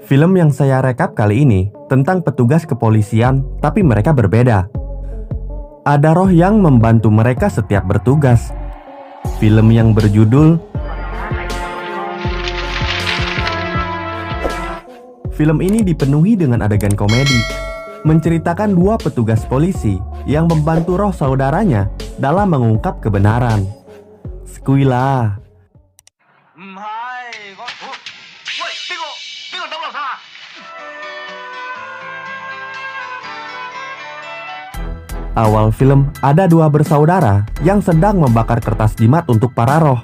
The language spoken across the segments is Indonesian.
Film yang saya rekap kali ini tentang petugas kepolisian, tapi mereka berbeda. Ada roh yang membantu mereka setiap bertugas. Film yang berjudul Film ini dipenuhi dengan adegan komedi, menceritakan dua petugas polisi yang membantu roh saudaranya dalam mengungkap kebenaran. Skuila. Awal film ada dua bersaudara yang sedang membakar kertas jimat untuk para roh.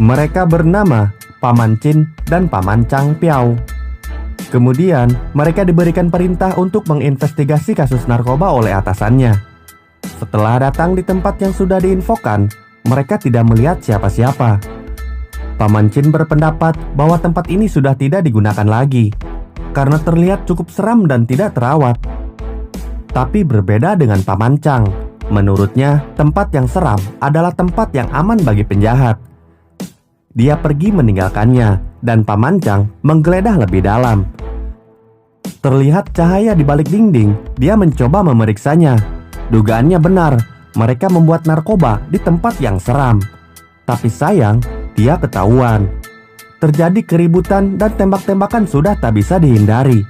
Mereka bernama Paman Chin dan Paman Chang Piao. Kemudian mereka diberikan perintah untuk menginvestigasi kasus narkoba oleh atasannya. Setelah datang di tempat yang sudah diinfokan, mereka tidak melihat siapa-siapa. Paman Chin berpendapat bahwa tempat ini sudah tidak digunakan lagi karena terlihat cukup seram dan tidak terawat. Tapi berbeda dengan Paman Chang. Menurutnya, tempat yang seram adalah tempat yang aman bagi penjahat. Dia pergi meninggalkannya, dan Paman Chang menggeledah lebih dalam. Terlihat cahaya di balik dinding. Dia mencoba memeriksanya. Dugaannya benar, mereka membuat narkoba di tempat yang seram. Tapi sayang, dia ketahuan. Terjadi keributan dan tembak-tembakan sudah tak bisa dihindari.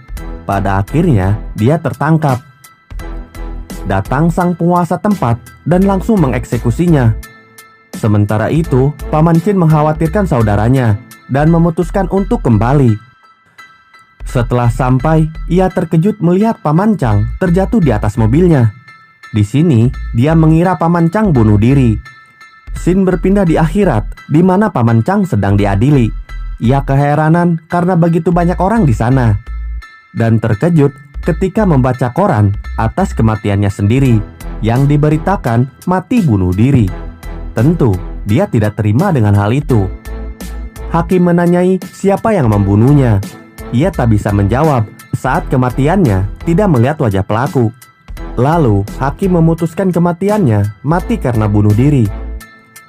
Pada akhirnya, dia tertangkap. Datang sang penguasa tempat dan langsung mengeksekusinya. Sementara itu, Paman Chin mengkhawatirkan saudaranya dan memutuskan untuk kembali. Setelah sampai, ia terkejut melihat Paman Chang terjatuh di atas mobilnya. Di sini, dia mengira Paman Chang bunuh diri. Scene berpindah di akhirat, di mana Paman Chang sedang diadili. Ia keheranan karena begitu banyak orang di sana, dan terkejut ketika membaca koran atas kematiannya sendiri yang diberitakan mati bunuh diri. Tentu, dia tidak terima dengan hal itu. Hakim menanyai siapa yang membunuhnya. Ia tak bisa menjawab saat kematiannya tidak melihat wajah pelaku. Lalu, hakim memutuskan kematiannya mati karena bunuh diri.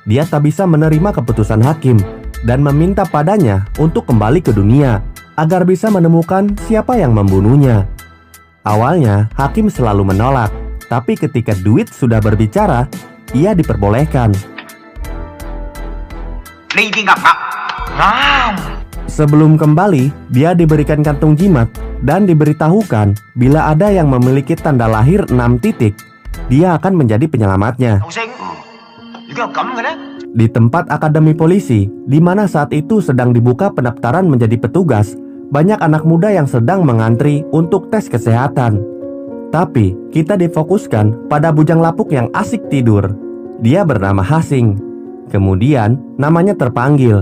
Dia tak bisa menerima keputusan hakim dan meminta padanya untuk kembali ke dunia agar bisa menemukan siapa yang membunuhnya. Awalnya, hakim selalu menolak, tapi ketika duit sudah berbicara, ia diperbolehkan. Sebelum kembali, dia diberikan kantung jimat dan diberitahukan bila ada yang memiliki tanda lahir 6 titik, dia akan menjadi penyelamatnya. Di tempat akademi polisi, di mana saat itu sedang dibuka pendaftaran menjadi petugas, banyak anak muda yang sedang mengantri untuk tes kesehatan. Tapi kita difokuskan pada bujang lapuk yang asik tidur. Dia bernama Hasing. Kemudian namanya terpanggil.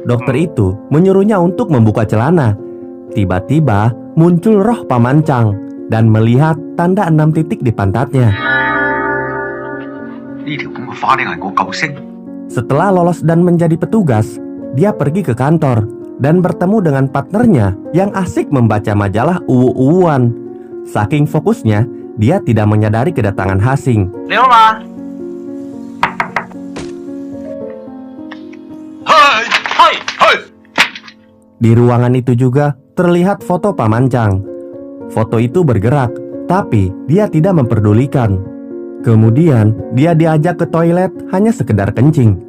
Dokter itu menyuruhnya untuk membuka celana. Tiba-tiba muncul roh Paman Chang dan melihat tanda 6 titik di pantatnya. Setelah lolos dan menjadi petugas, dia pergi ke kantor dan bertemu dengan partnernya yang asik membaca majalah uwu-uwuan. Saking fokusnya, dia tidak menyadari kedatangan Hasing. Di ruangan itu juga terlihat foto Paman Chang. Foto itu bergerak, tapi dia tidak memperdulikan. Kemudian, dia diajak ke toilet hanya sekedar kencing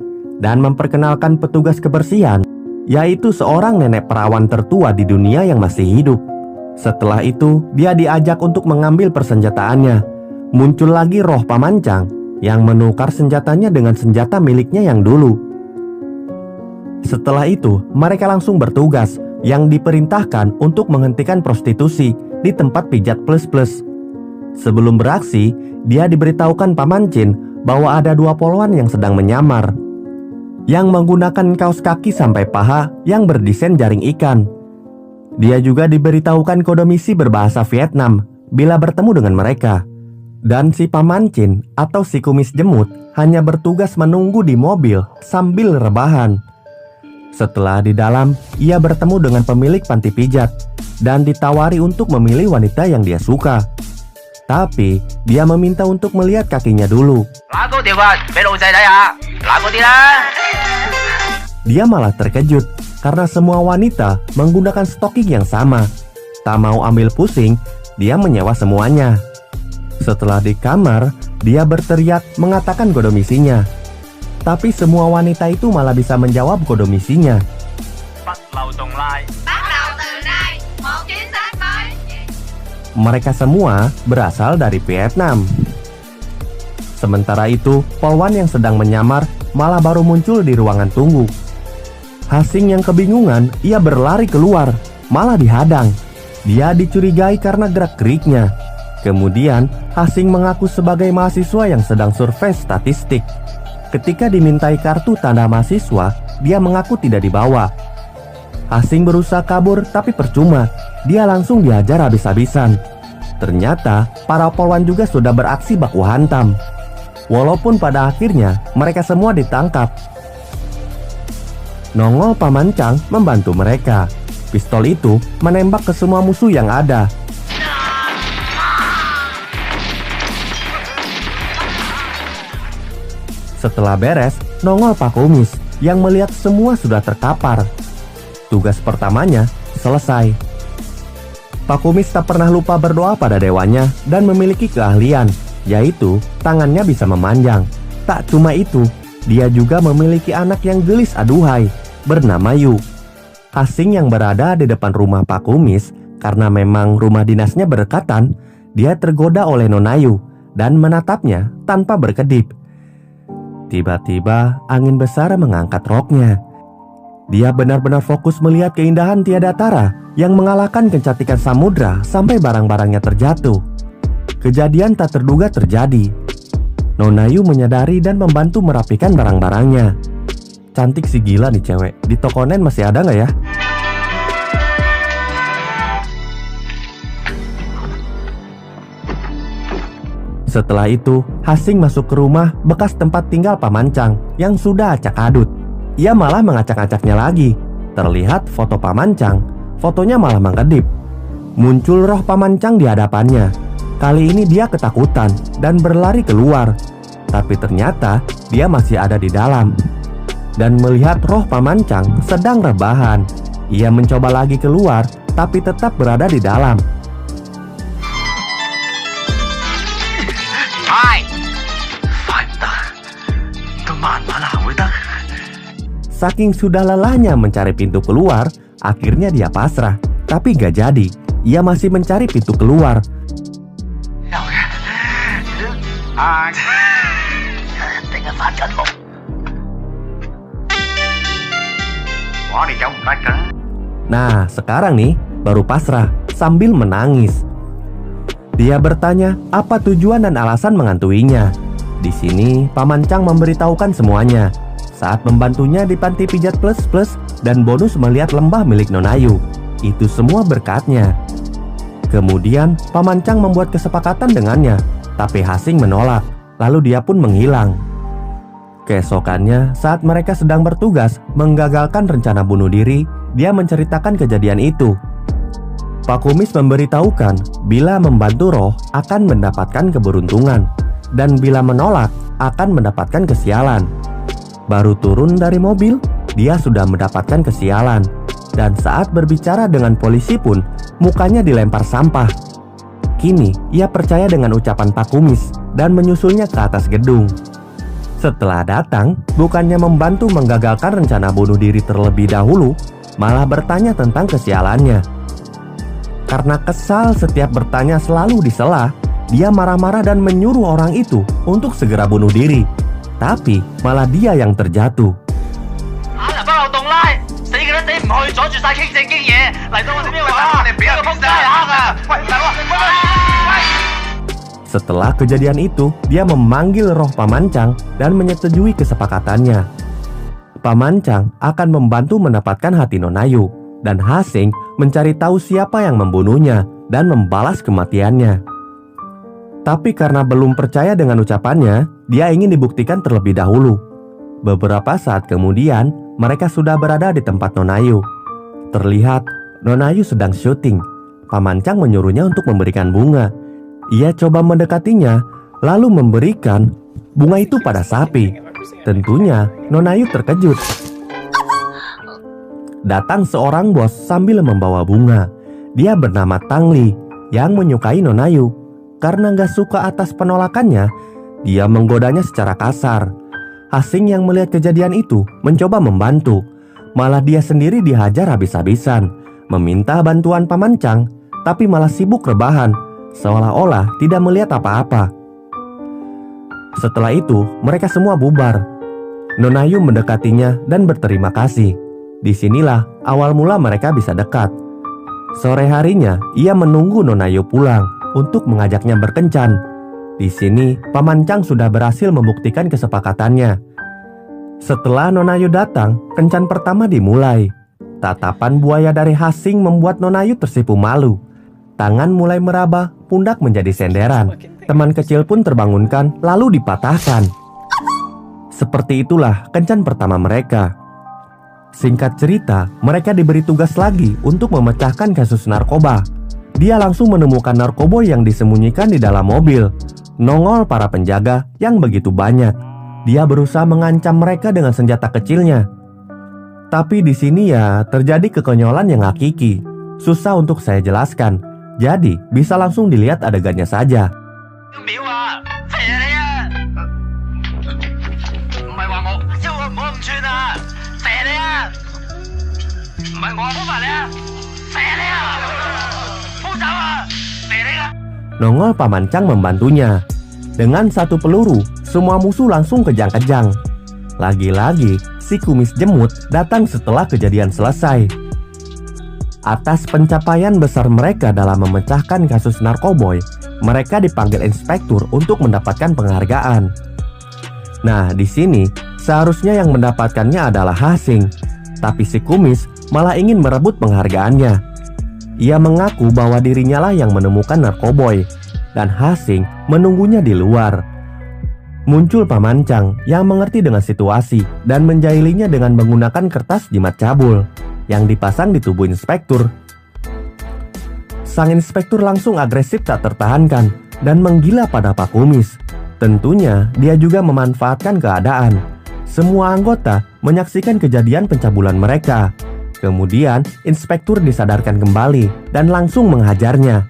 dan memperkenalkan petugas kebersihan, yaitu seorang nenek perawan tertua di dunia yang masih hidup. Setelah itu, dia diajak untuk mengambil persenjataannya. Muncul lagi roh Paman Chang yang menukar senjatanya dengan senjata miliknya yang dulu. Setelah itu, mereka langsung bertugas yang diperintahkan untuk menghentikan prostitusi di tempat pijat plus-plus. Sebelum beraksi, dia diberitahukan Paman Chin bahwa ada 2 poluan yang sedang menyamar, yang menggunakan kaos kaki sampai paha yang berdesain jaring ikan. Dia juga diberitahukan kode misi berbahasa Vietnam bila bertemu dengan mereka. Dan si Paman Chin atau si kumis jemut hanya bertugas menunggu di mobil sambil rebahan. Setelah di dalam, ia bertemu dengan pemilik panti pijat dan ditawari untuk memilih wanita yang dia suka. Tapi dia meminta untuk melihat kakinya dulu. dia malah terkejut karena semua wanita menggunakan stocking yang sama. Tak mau ambil pusing, dia menyewa semuanya. Setelah di kamar, dia berteriak mengatakan kode misinya. Tapi semua wanita itu malah bisa menjawab kode misinya. Mereka semua berasal dari Vietnam. Sementara itu, Polwan yang sedang menyamar malah baru muncul di ruangan tunggu. Hasing yang kebingungan, ia berlari keluar, malah dihadang. Dia dicurigai karena gerak-geriknya. Kemudian, Hasing mengaku sebagai mahasiswa yang sedang survei statistik. Ketika dimintai kartu tanda mahasiswa, dia mengaku tidak dibawa. Hasing berusaha kabur tapi percuma. Dia langsung dihajar habis-habisan. Ternyata, para polwan juga sudah beraksi baku hantam. Walaupun pada akhirnya mereka semua ditangkap. Nongol Paman Chang membantu mereka. Pistol itu menembak ke semua musuh yang ada. Setelah beres, nongol Pak Kumis yang melihat semua sudah terkapar. Tugas pertamanya selesai. Pak Kumis tak pernah lupa berdoa pada dewanya dan memiliki keahlian, yaitu tangannya bisa memanjang. Tak cuma itu, dia juga memiliki anak yang gelis aduhai bernama Yu. Hasing yang berada di depan rumah Pak Kumis karena memang rumah dinasnya berdekatan, dia tergoda oleh Nona Yu dan menatapnya tanpa berkedip. Tiba-tiba angin besar mengangkat roknya. Dia benar-benar fokus melihat keindahan tiada tara yang mengalahkan kecantikan samudra sampai barang-barangnya terjatuh. Kejadian tak terduga terjadi. Nona Yu menyadari dan membantu merapikan barang-barangnya. Cantik si gila nih cewek. Di toko online masih ada nggak ya? Setelah itu, Hasing masuk ke rumah bekas tempat tinggal Paman Chang yang sudah acak adut. Ia malah mengacak-acaknya lagi. Terlihat foto Paman Chang, fotonya malah mengkedip. Muncul roh Paman Chang di hadapannya. Kali ini dia ketakutan dan berlari keluar. Tapi ternyata dia masih ada di dalam. Dan melihat roh Paman Chang sedang rebahan. Ia mencoba lagi keluar, tapi tetap berada di dalam. Saking sudah lelahnya mencari pintu keluar, akhirnya dia pasrah. Tapi gak jadi, ia masih mencari pintu keluar. Nah, sekarang nih, baru pasrah sambil menangis. Dia bertanya apa tujuan dan alasan mengantuinya. Di sini, Paman Chang memberitahukan semuanya. Saat membantunya di panti pijat plus dan bonus melihat lembah milik Nona Yu. Itu semua berkatnya. Kemudian, Paman Chang membuat kesepakatan dengannya, tapi Hasing menolak. Lalu dia pun menghilang. Keesokannya, saat mereka sedang bertugas menggagalkan rencana bunuh diri, dia menceritakan kejadian itu. Pak Kumis memberitahukan bila membantu roh akan mendapatkan keberuntungan, dan bila menolak akan mendapatkan kesialan. Baru turun dari mobil, dia sudah mendapatkan kesialan. Dan saat berbicara dengan polisi pun, mukanya dilempar sampah. Kini, ia percaya dengan ucapan Pak Kumis dan menyusulnya ke atas gedung. Setelah datang, bukannya membantu menggagalkan rencana bunuh diri terlebih dahulu, malah bertanya tentang kesialannya. Karena kesal setiap bertanya selalu disela, dia marah-marah dan menyuruh orang itu untuk segera bunuh diri. Tapi malah dia yang terjatuh. Setelah kejadian itu, dia memanggil roh Paman Chang dan menyetujui kesepakatannya. Paman Chang akan membantu mendapatkan hati Nona Yu, dan Hasing mencari tahu siapa yang membunuhnya dan membalas kematiannya. Tapi karena belum percaya dengan ucapannya, dia ingin dibuktikan terlebih dahulu. Beberapa saat kemudian, mereka sudah berada di tempat Nona Yu. Terlihat, Nona Yu sedang syuting. Paman Chang menyuruhnya untuk memberikan bunga. Ia coba mendekatinya, lalu memberikan bunga itu pada sapi. Tentunya, Nona Yu terkejut. datang seorang bos sambil membawa bunga. Dia bernama Tangli yang menyukai Nonayu. Karena gak suka atas penolakannya, dia menggodanya secara kasar. Hasing yang melihat kejadian itu mencoba membantu. Malah dia sendiri dihajar habis-habisan, meminta bantuan Paman Chang, tapi malah sibuk rebahan, seolah-olah tidak melihat apa-apa. Setelah itu, mereka semua bubar. Nonayu mendekatinya dan berterima kasih. Disinilah awal mula mereka bisa dekat. Sore harinya, ia menunggu Nonayu pulang untuk mengajaknya berkencan. Di sini, Paman Chang sudah berhasil membuktikan kesepakatannya. Setelah Nonayu datang, kencan pertama dimulai. Tatapan buaya dari Hasing membuat Nonayu tersipu malu. Tangan mulai meraba, pundak menjadi senderan. Teman kecil pun terbangunkan, lalu dipatahkan. Seperti itulah kencan pertama mereka. Singkat cerita, mereka diberi tugas lagi untuk memecahkan kasus narkoba. Dia langsung menemukan narkoboy yang disembunyikan di dalam mobil. Nongol para penjaga yang begitu banyak. Dia berusaha mengancam mereka dengan senjata kecilnya. Tapi di sini ya terjadi kekonyolan yang hakiki. Susah untuk saya jelaskan. Jadi bisa langsung dilihat adegannya saja. Nongol Paman Chang membantunya. Dengan satu peluru, semua musuh langsung kejang-kejang. Lagi-lagi, si kumis jemut datang setelah kejadian selesai. Atas pencapaian besar mereka dalam memecahkan kasus narkoboy, mereka dipanggil inspektur untuk mendapatkan penghargaan. Nah, di sini seharusnya yang mendapatkannya adalah Hasing, tapi si kumis malah ingin merebut penghargaannya. Ia mengaku bahwa dirinya lah yang menemukan narkoboy, dan Hasing menunggunya di luar. Muncul Paman Chang yang mengerti dengan situasi dan menjahilinya dengan menggunakan kertas jimat cabul yang dipasang di tubuh inspektur. Sang inspektur langsung agresif tak tertahankan dan menggila pada Pak Kumis. Tentunya dia juga memanfaatkan keadaan. Semua anggota menyaksikan kejadian pencabulan mereka. Kemudian inspektur disadarkan kembali dan langsung menghajarnya.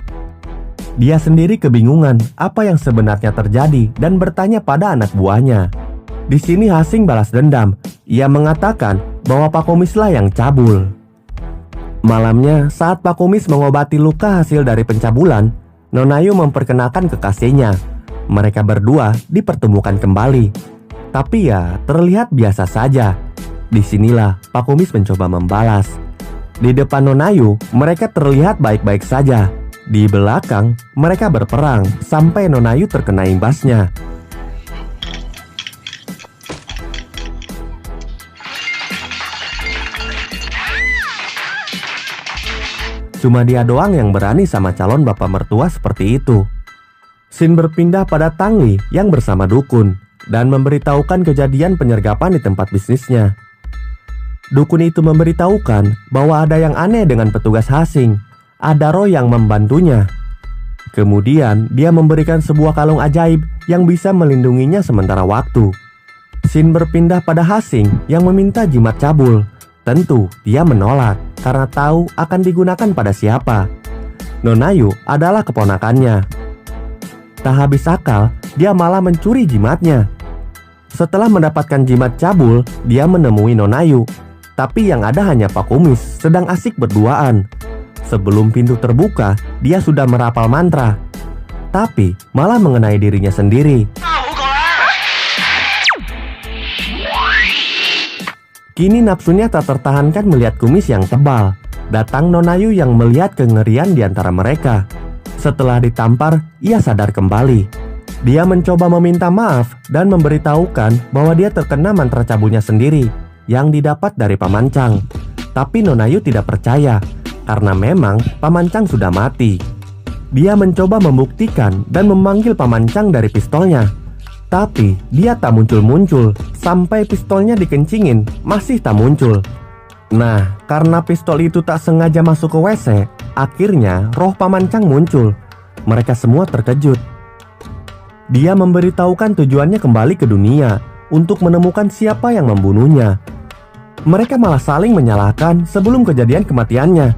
Dia sendiri kebingungan apa yang sebenarnya terjadi dan bertanya pada anak buahnya. Di sini Hasing balas dendam. Ia mengatakan bahwa Pak Kumislah yang cabul. Malamnya saat Pak Kumis mengobati luka hasil dari pencabulan, Nonayu memperkenalkan kekasihnya. Mereka berdua dipertemukan kembali. Tapi ya terlihat biasa saja. Disinilah Pak Kumis mencoba membalas. Di depan Nonayu, mereka terlihat baik-baik saja. Di belakang, mereka berperang sampai Nonayu terkena imbasnya. Cuma dia doang yang berani sama calon bapak mertua seperti itu. Scene berpindah pada Tangli yang bersama dukun dan memberitahukan kejadian penyergapan di tempat bisnisnya. Dukun itu memberitahukan bahwa ada yang aneh dengan petugas Hasing. Ada roh yang membantunya. Kemudian dia memberikan sebuah kalung ajaib yang bisa melindunginya sementara waktu. Scene berpindah pada Hasing yang meminta jimat cabul. Tentu dia menolak karena tahu akan digunakan pada siapa. Nonayu adalah keponakannya. Tak habis akal, dia malah mencuri jimatnya. Setelah mendapatkan jimat cabul, dia menemui Nonayu. Tapi yang ada hanya Pak Kumis sedang asik berduaan. Sebelum pintu terbuka, dia sudah merapal mantra. Tapi malah mengenai dirinya sendiri. Kini nafsunya tak tertahankan melihat kumis yang tebal. Datang Nonayu yang melihat kengerian di antara mereka. Setelah ditampar, ia sadar kembali. Dia mencoba meminta maaf dan memberitahukan bahwa dia terkena mantra cabulnya sendiri yang didapat dari Paman Chang. Tapi Nonayu tidak percaya karena memang Paman Chang sudah mati. Dia mencoba membuktikan dan memanggil Paman Chang dari pistolnya. Tapi dia tak muncul-muncul sampai pistolnya dikencingin, masih tak muncul. Nah, karena pistol itu tak sengaja masuk ke WC, akhirnya roh Paman Chang muncul. Mereka semua terkejut. Dia memberitahukan tujuannya kembali ke dunia untuk menemukan siapa yang membunuhnya. mereka malah saling menyalahkan sebelum kejadian kematiannya.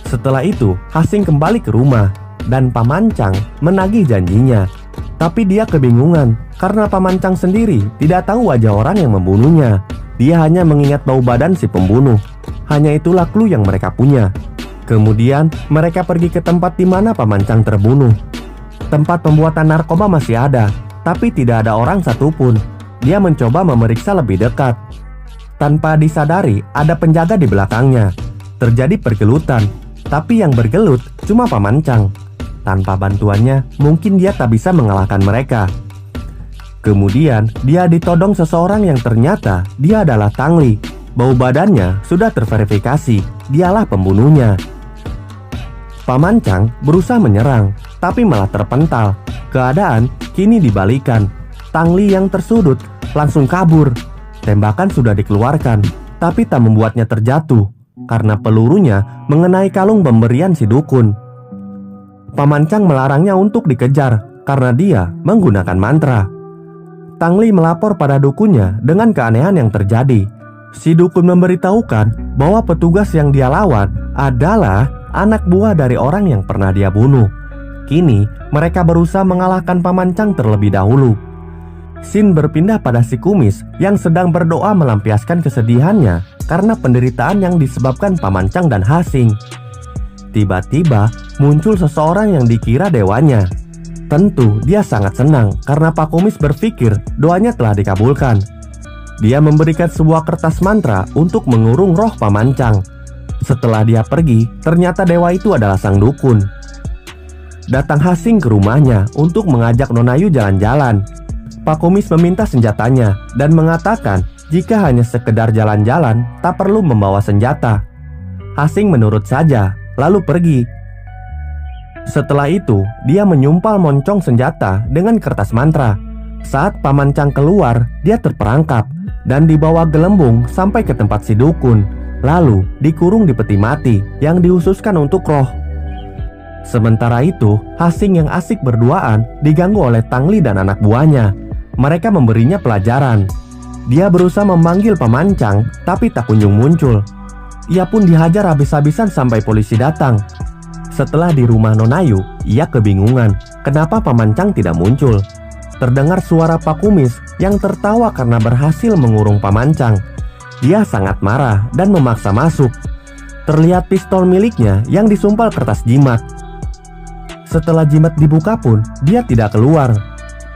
Setelah itu, Hasing kembali ke rumah dan Paman Chang menagih janjinya. Tapi dia kebingungan karena Paman Chang sendiri tidak tahu wajah orang yang membunuhnya. Dia hanya mengingat bau badan si pembunuh. Hanya itulah clue yang mereka punya. Kemudian mereka pergi ke tempat di mana Paman Chang terbunuh. Tempat pembuatan narkoba masih ada, tapi tidak ada orang satupun. Dia mencoba memeriksa lebih dekat. Tanpa disadari, ada penjaga di belakangnya. Terjadi pergelutan, tapi yang bergelut cuma Paman Chang. Tanpa bantuannya, mungkin dia tak bisa mengalahkan mereka. Kemudian, dia ditodong seseorang yang ternyata dia adalah Tang Li. Bau badannya sudah terverifikasi, dialah pembunuhnya. Paman Chang berusaha menyerang, tapi malah terpental. Keadaan kini dibalikan. Tang Li yang tersudut langsung kabur. Tembakan sudah dikeluarkan, tapi tak membuatnya terjatuh karena pelurunya mengenai kalung pemberian si dukun. Paman Chang melarangnya untuk dikejar karena dia menggunakan mantra. Tang Li melapor pada dukunnya dengan keanehan yang terjadi. Si dukun memberitahukan bahwa petugas yang dia lawan adalah anak buah dari orang yang pernah dia bunuh. Kini mereka berusaha mengalahkan Paman Chang terlebih dahulu. Scene berpindah pada si kumis yang sedang berdoa melampiaskan kesedihannya karena penderitaan yang disebabkan Paman Chang dan Hasing. Tiba-tiba muncul seseorang yang dikira dewanya. Tentu dia sangat senang karena Pak Kumis berpikir doanya telah dikabulkan. Dia memberikan sebuah kertas mantra untuk mengurung roh Paman Chang. Setelah dia pergi, ternyata dewa itu adalah sang dukun. Datang Hasing ke rumahnya untuk mengajak Nona Yu jalan-jalan. Pak Kumis meminta senjatanya dan mengatakan jika hanya sekedar jalan-jalan tak perlu membawa senjata. Hasing menurut saja, lalu pergi. Setelah itu, dia menyumpal moncong senjata dengan kertas mantra. Saat Paman Chang keluar, dia terperangkap dan dibawa gelembung sampai ke tempat si dukun. Lalu dikurung di peti mati yang dihususkan untuk roh. Sementara itu, Hasing yang asik berduaan diganggu oleh Tang Li dan anak buahnya. Mereka memberinya pelajaran. Dia berusaha memanggil Paman Chang, tapi tak kunjung muncul. Ia pun dihajar habis-habisan sampai polisi datang. Setelah di rumah Nona Yu, ia kebingungan kenapa Paman Chang tidak muncul. Terdengar suara Pak Kumis yang tertawa karena berhasil mengurung Paman Chang. Dia sangat marah dan memaksa masuk. Terlihat pistol miliknya yang disumpal kertas jimat. Setelah jimat dibuka pun, dia tidak keluar.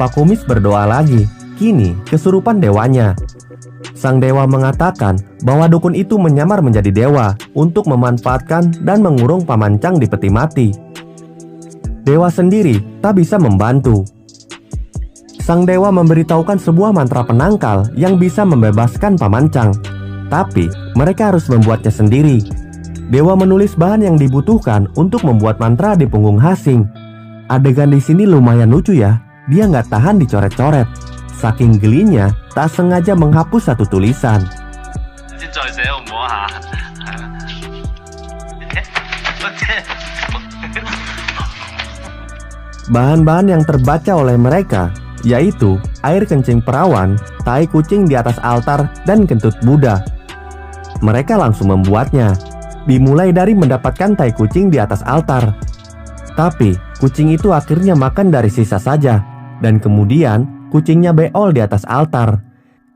Pak Kumis berdoa lagi. Kini kesurupan dewanya. Sang dewa mengatakan bahwa dukun itu menyamar menjadi dewa untuk memanfaatkan dan mengurung Paman Chang di peti mati. Dewa sendiri tak bisa membantu. Sang dewa memberitahukan sebuah mantra penangkal yang bisa membebaskan Paman Chang. Tapi mereka harus membuatnya sendiri. Dewa menulis bahan yang dibutuhkan untuk membuat mantra di punggung Hasing. Adegan di sini lumayan lucu ya. Dia nggak tahan dicoret-coret. Saking gelinya, tak sengaja menghapus satu tulisan. Bahan-bahan yang terbaca oleh mereka yaitu air kencing perawan, tai kucing di atas altar, dan kentut Buddha. Mereka langsung membuatnya. Dimulai dari mendapatkan tai kucing di atas altar. Tapi kucing itu akhirnya makan dari sisa saja. Dan kemudian kucingnya beol di atas altar.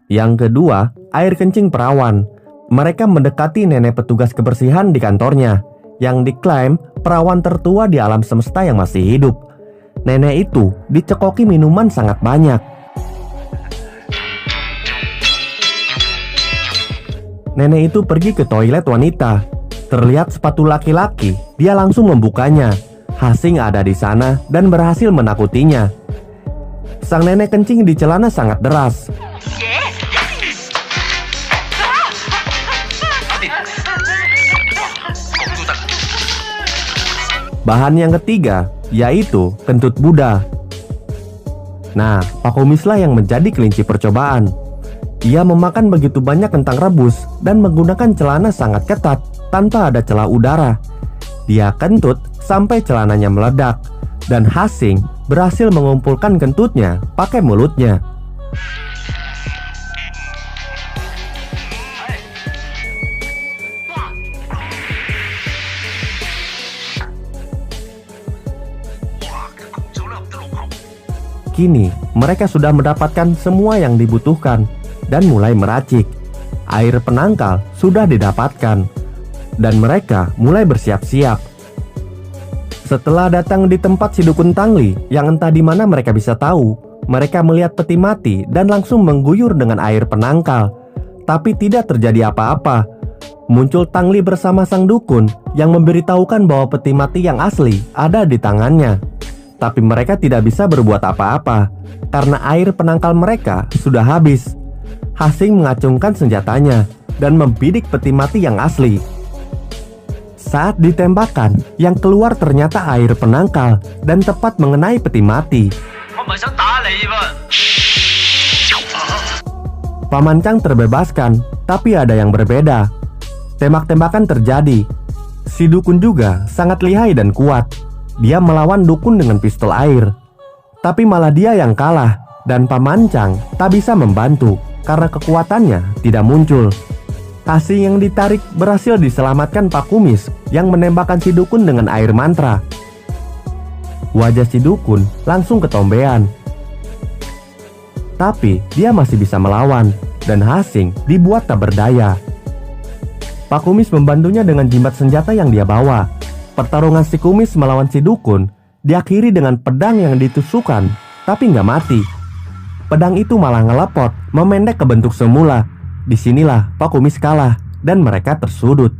Yang kedua, air kencing perawan. Mereka mendekati nenek petugas kebersihan di kantornya, yang diklaim perawan tertua di alam semesta yang masih hidup. Nenek itu dicekoki minuman sangat banyak. Nenek itu pergi ke toilet wanita. Terlihat sepatu laki-laki, dia langsung membukanya. Hasing ada di sana dan berhasil menakutinya. Sang nenek kencing di celana sangat deras. Bahan yang ketiga yaitu kentut Buddha. Nah, Pak Kumislah yang menjadi kelinci percobaan. Ia memakan begitu banyak kentang rebus dan menggunakan celana sangat ketat tanpa ada celah udara. Dia kentut sampai celananya meledak. Dan Hasing berhasil mengumpulkan kentutnya pakai mulutnya. Kini mereka sudah mendapatkan semua yang dibutuhkan dan mulai meracik. Air penangkal sudah didapatkan dan mereka mulai bersiap-siap. Setelah datang di tempat si dukun Tangli yang entah di mana mereka bisa tahu, mereka melihat peti mati dan langsung mengguyur dengan air penangkal. Tapi tidak terjadi apa-apa. Muncul Tangli bersama sang dukun yang memberitahukan bahwa peti mati yang asli ada di tangannya. Tapi mereka tidak bisa berbuat apa-apa karena air penangkal mereka sudah habis. Hasing mengacungkan senjatanya dan membidik peti mati yang asli. Saat ditembakkan, yang keluar ternyata air penangkal dan tepat mengenai peti mati. Paman Chang terbebaskan, tapi ada yang berbeda. Tembak-tembakan terjadi. Si dukun juga sangat lihai dan kuat. Dia melawan dukun dengan pistol air. Tapi malah dia yang kalah dan Paman Chang tak bisa membantu karena kekuatannya tidak muncul. Hasing yang ditarik berhasil diselamatkan Pak Kumis yang menembakkan si dukun dengan air mantra. Wajah si dukun langsung ketombean. Tapi dia masih bisa melawan dan Hasing dibuat tak berdaya. Pak Kumis membantunya dengan jimat senjata yang dia bawa. Pertarungan si Kumis melawan si dukun diakhiri dengan pedang yang ditusukkan, tapi nggak mati. Pedang itu malah ngelepot, memendek ke bentuk semula. Disinilah Pak Kumis kalah dan mereka tersudut.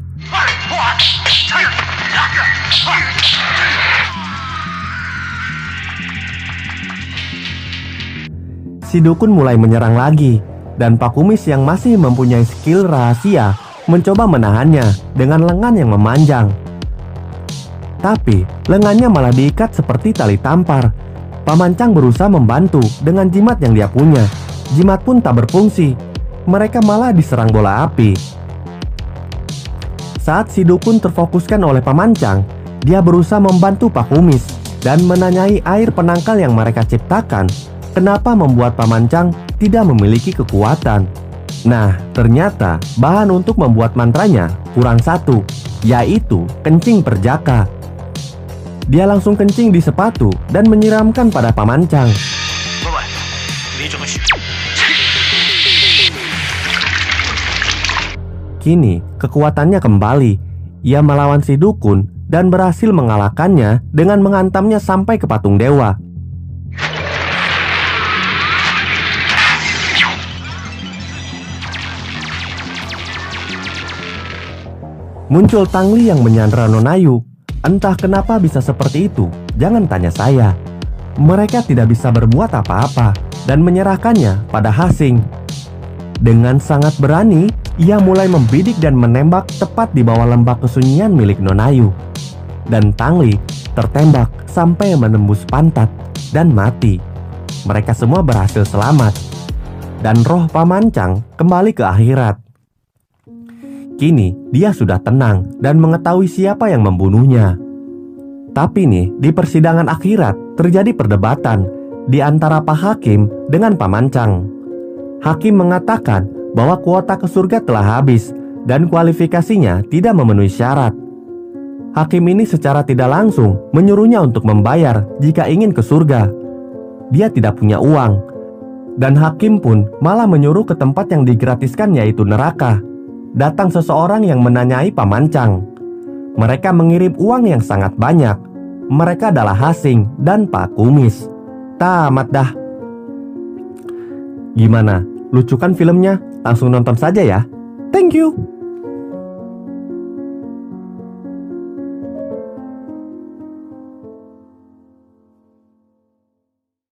Si dukun mulai menyerang lagi dan Pak Kumis yang masih mempunyai skill rahasia mencoba menahannya dengan lengan yang memanjang. Tapi lengannya malah diikat seperti tali tampar. Paman Chang berusaha membantu dengan jimat yang dia punya. Jimat pun tak berfungsi. Mereka malah diserang bola api. Saat si dukun terfokuskan oleh Paman Chang, dia berusaha membantu Pak Kumis dan menanyai air penangkal yang mereka ciptakan. Kenapa membuat Paman Chang tidak memiliki kekuatan? Nah, ternyata bahan untuk membuat mantranya kurang satu, yaitu kencing perjaka. Dia langsung kencing di sepatu dan menyiramkan pada Paman Chang. Kini kekuatannya kembali. Ia melawan si dukun dan berhasil mengalahkannya dengan menghantamnya sampai ke patung dewa. Muncul Tangli yang menyandra Nonayu. Entah kenapa bisa seperti itu, jangan tanya saya. Mereka tidak bisa berbuat apa-apa dan menyerahkannya pada Hasing. Dengan sangat berani, ia mulai membidik dan menembak tepat di bawah lembah kesunyian milik Nonayu. Dan Tangli tertembak sampai menembus pantat dan mati. Mereka semua berhasil selamat. Dan roh Paman Chang kembali ke akhirat. Kini dia sudah tenang dan mengetahui siapa yang membunuhnya. Tapi nih, di persidangan akhirat terjadi perdebatan di antara Pak Hakim dengan Paman Chang. Hakim mengatakan bahwa kuota ke surga telah habis dan kualifikasinya tidak memenuhi syarat. Hakim ini secara tidak langsung menyuruhnya untuk membayar jika ingin ke surga. Dia tidak punya uang. Dan Hakim pun malah menyuruh ke tempat yang digratiskan, yaitu neraka. Datang seseorang yang menanyai Paman Chang. Mereka mengirim uang yang sangat banyak. Mereka adalah Hasing dan Pak Kumis. Tamat dah. Gimana? Lucu kan filmnya? Langsung nonton saja ya. Thank you.